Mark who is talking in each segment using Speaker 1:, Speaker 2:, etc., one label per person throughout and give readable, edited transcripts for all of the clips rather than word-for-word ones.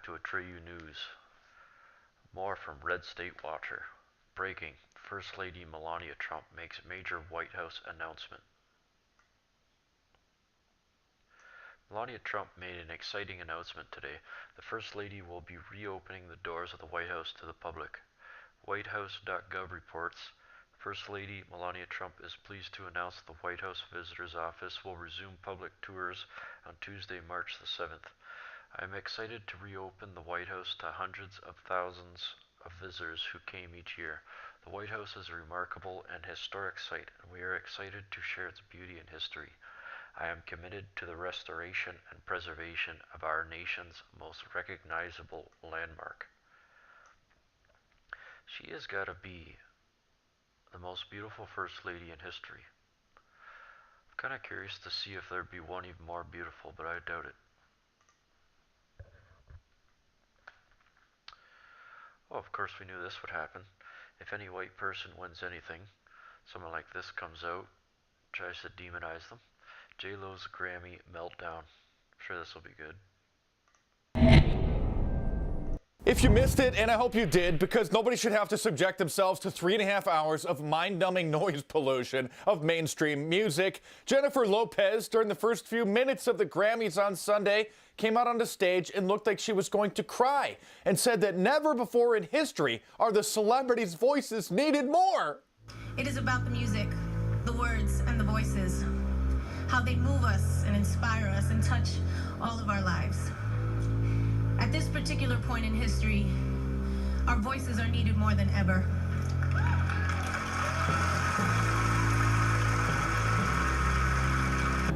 Speaker 1: to a Atreyu News. More from Red State Watcher. Breaking. First Lady Melania Trump makes major White House announcement. Melania Trump made an exciting announcement today. The First Lady will be reopening the doors of the White House to the public. WhiteHouse.gov reports, First Lady Melania Trump is pleased to announce the White House Visitor's Office will resume public tours on Tuesday, March the 7th. I am excited to reopen the White House to hundreds of thousands of visitors who came each year. The White House is a remarkable and historic site, and we are excited to share its beauty and history. I am committed to the restoration and preservation of our nation's most recognizable landmark. She has got to be the most beautiful First Lady in history. I'm kind of curious to see if there'd be one even more beautiful, but I doubt it. Oh, of course we knew this would happen. If any white person wins anything, someone like this comes out, tries to demonize them. JLo's Grammy Meltdown. I'm sure this will be good.
Speaker 2: If you missed it, and I hope you did, because nobody should have to subject themselves to 3.5 hours of mind-numbing noise pollution of mainstream music, Jennifer Lopez, during the first few minutes of the Grammys on Sunday, came out on the stage and looked like she was going to cry, and said that never before in history are the celebrities' voices needed more.
Speaker 3: It is about the music, the words, and the voices, how they move us and inspire us and touch all of our lives. At this particular point in history, our voices are needed more than ever.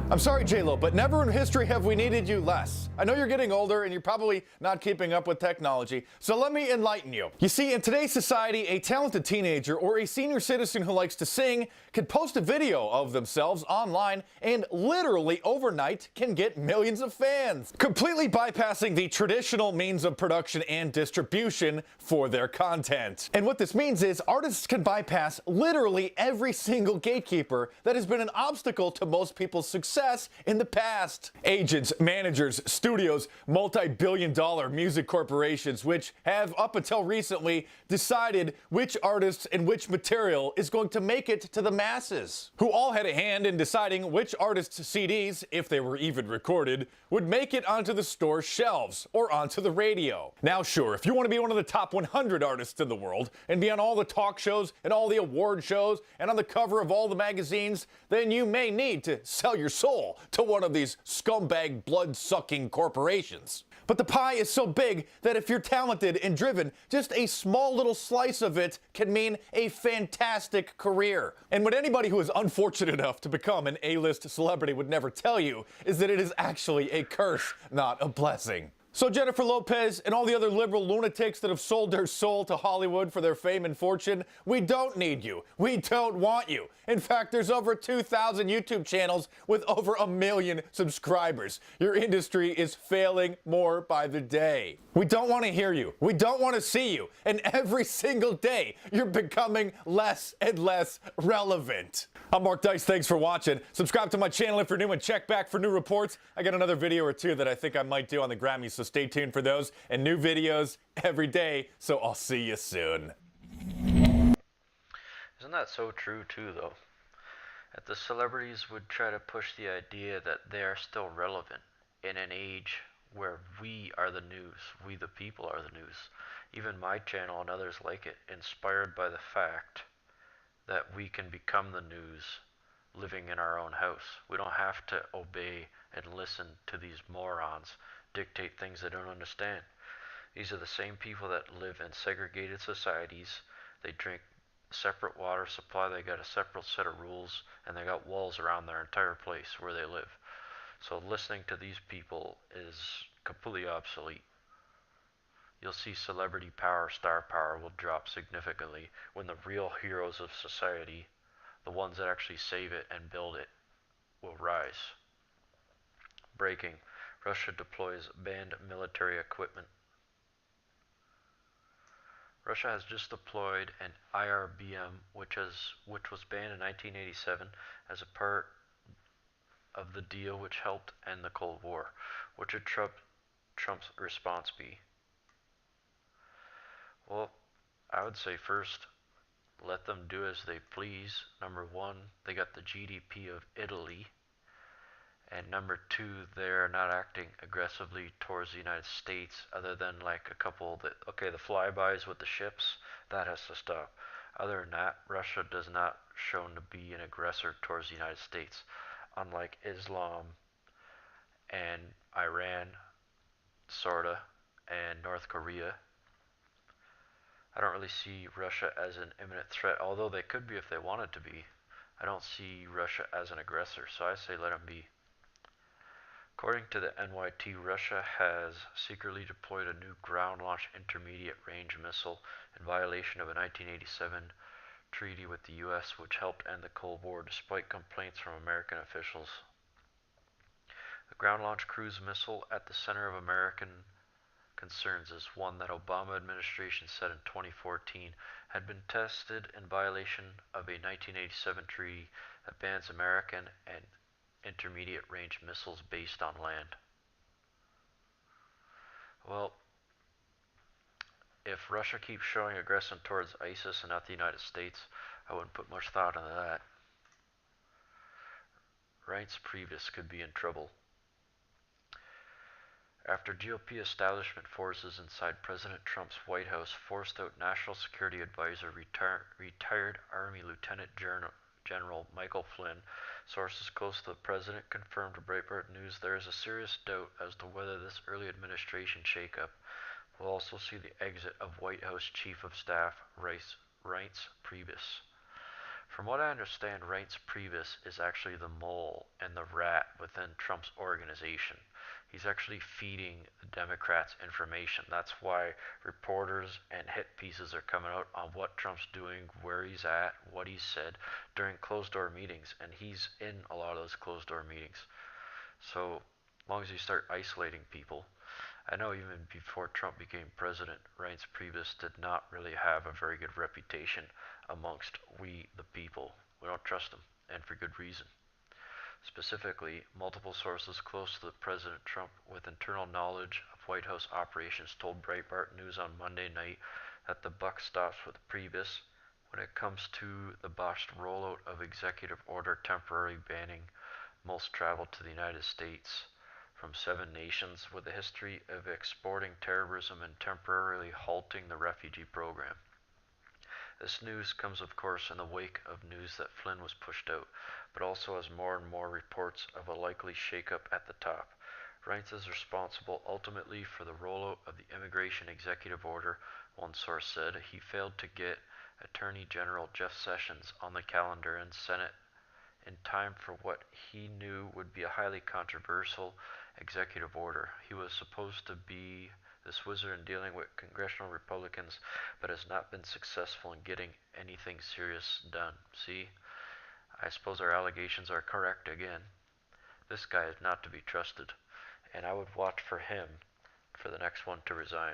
Speaker 2: I'm sorry, JLo, but never in history have we needed you less. I know you're getting older and you're probably not keeping up with technology, so let me enlighten you. You see, in today's society, a talented teenager or a senior citizen who likes to sing can post a video of themselves online and literally overnight can get millions of fans, completely bypassing the traditional means of production and distribution for their content. And what this means is artists can bypass literally every single gatekeeper that has been an obstacle to most people's success in the past. Agents, managers, studios, multi-billion-dollar music corporations, which have up until recently decided which artists and which material is going to make it to the masses, who all had a hand in deciding which artists' CDs, if they were even recorded, would make it onto the store shelves or onto the radio. Now sure, if you want to be one of the top 100 artists in the world and be on all the talk shows and all the award shows and on the cover of all the magazines, then you may need to sell your soul to one of these scumbag blood-sucking corporations. But the pie is so big that if you're talented and driven, just a small little slice of it can mean a fantastic career. And what anybody who is unfortunate enough to become an A-list celebrity would never tell you is that it is actually a curse, not a blessing. So Jennifer Lopez and all the other liberal lunatics that have sold their soul to Hollywood for their fame and fortune, we don't need you. We don't want you. In fact, there's over 2,000 YouTube channels with over 1 million subscribers. Your industry is failing more by the day. We don't want to hear you. We don't want to see you. And every single day, you're becoming less and less relevant. I'm Mark Dice. Thanks for watching. Subscribe to my channel if you're new and check back for new reports. I got another video or two that I think I might do on the Grammys, so stay tuned for those and new videos every day. So I'll see you soon.
Speaker 1: Isn't that so true too, though? That the celebrities would try to push the idea that they are still relevant in an age where we are the news, we the people are the news. Even my channel and others like it, inspired by the fact that we can become the news living in our own house. We don't have to obey and listen to these morons dictate things they don't understand. These are the same people that live in segregated societies. They drink separate water supply, they got a separate set of rules, and they got walls around their entire place where they live. So listening to these people is completely obsolete. You'll see celebrity power, star power will drop significantly when the real heroes of society, the ones that actually save it and build it, will rise. Breaking. Russia deploys banned military equipment. Russia has just deployed an IRBM, which was banned in 1987 as a part of the deal which helped end the Cold War. What should Trump's response be? Well, I would say first, let them do as they please. Number one, they got the GDP of Italy. And number two, they're not acting aggressively towards the United States, other than like a couple that, okay, the flybys with the ships, that has to stop. Other than that, Russia does not shown to be an aggressor towards the United States, unlike Islam and Iran, sorta, and North Korea. I don't really see Russia as an imminent threat, although they could be if they wanted to be. I don't see Russia as an aggressor, so I say let them be. According to the NYT, Russia has secretly deployed a new ground-launched intermediate-range missile in violation of a 1987 treaty with the U.S., which helped end the Cold War despite complaints from American officials. The ground-launched cruise missile at the center of American concerns is one that Obama administration said in 2014 had been tested in violation of a 1987 treaty that bans American and intermediate range missiles based on land. Well, if Russia keeps showing aggression towards ISIS and not the United States, I wouldn't put much thought into that. Reince Priebus could be in trouble. After GOP establishment forces inside President Trump's White House forced out National Security Advisor retired Army Lieutenant General Michael Flynn, sources close to the president confirmed to Breitbart News there is a serious doubt as to whether this early administration shakeup will also see the exit of White House Chief of Staff Reince Priebus. From what I understand, Reince Priebus is actually the mole and the rat within Trump's organization. He's actually feeding the Democrats information. That's why reporters and hit pieces are coming out on what Trump's doing, where he's at, what he said during closed-door meetings, and he's in a lot of those closed-door meetings. So, as long as you start isolating people, I know even before Trump became president, Reince Priebus did not really have a very good reputation amongst we the people. We don't trust him, and for good reason. Specifically, multiple sources close to the President Trump with internal knowledge of White House operations told Breitbart News on Monday night that the buck stops with Priebus when it comes to the botched rollout of executive order temporarily banning most travel to the United States from 7 nations with a history of exporting terrorism and temporarily halting the refugee program. This news comes, of course, in the wake of news that Flynn was pushed out, but also as more and more reports of a likely shakeup at the top. Reince is responsible ultimately for the rollout of the immigration executive order, one source said. He failed to get Attorney General Jeff Sessions on the calendar and Senate in time for what he knew would be a highly controversial executive order. He was supposed to be this wizard in dealing with congressional Republicans, but has not been successful in getting anything serious done. See, I suppose our allegations are correct again. This guy is not to be trusted, and I would watch for him for the next one to resign.